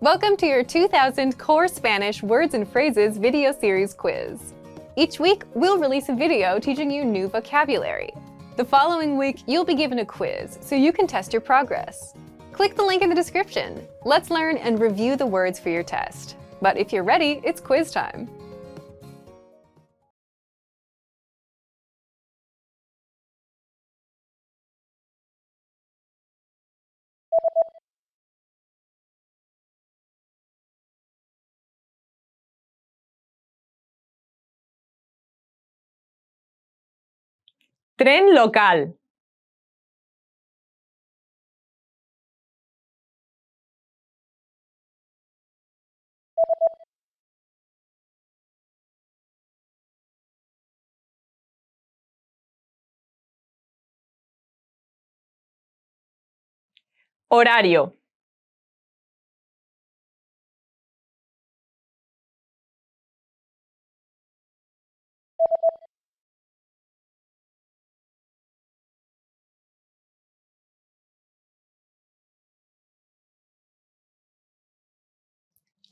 Welcome to your 2000 Core Spanish Words and Phrases video series quiz. Each week, we'll release a video teaching you new vocabulary. The following week, you'll be given a quiz so you can test your progress. Click the link in the description. Let's learn and review the words for your test. But if you're ready, it's quiz time. Tren local. Horario.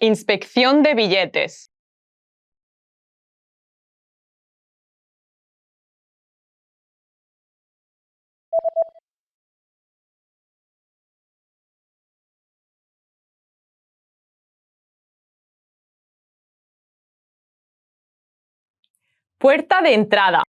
Inspección de billetes. Puerta de entrada.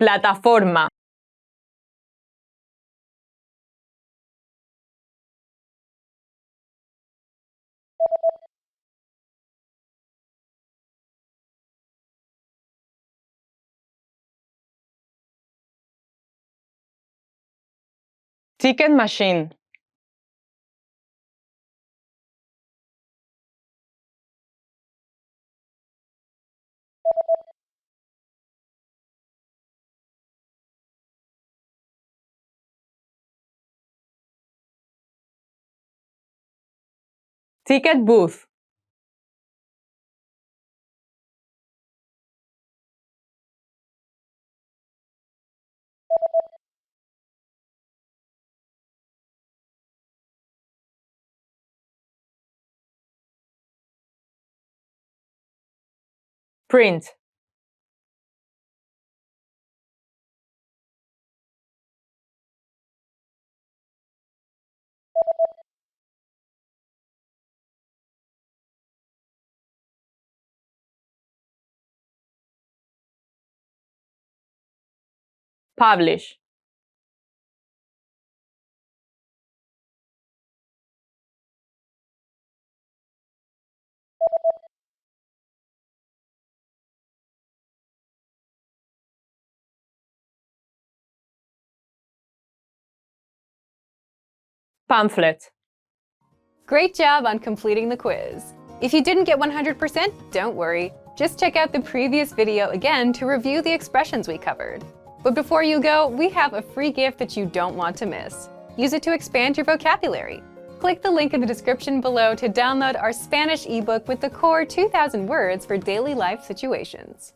Plataforma. Ticket machine. Ticket booth. Print. Publish. Pamphlet. Great job on completing the quiz. If you didn't get 100%, don't worry. Just check out the previous video again to review the expressions we covered. But before you go, we have a free gift that you don't want to miss. Use it to expand your vocabulary. Click the link in the description below to download our Spanish ebook with the core 2,000 words for daily life situations.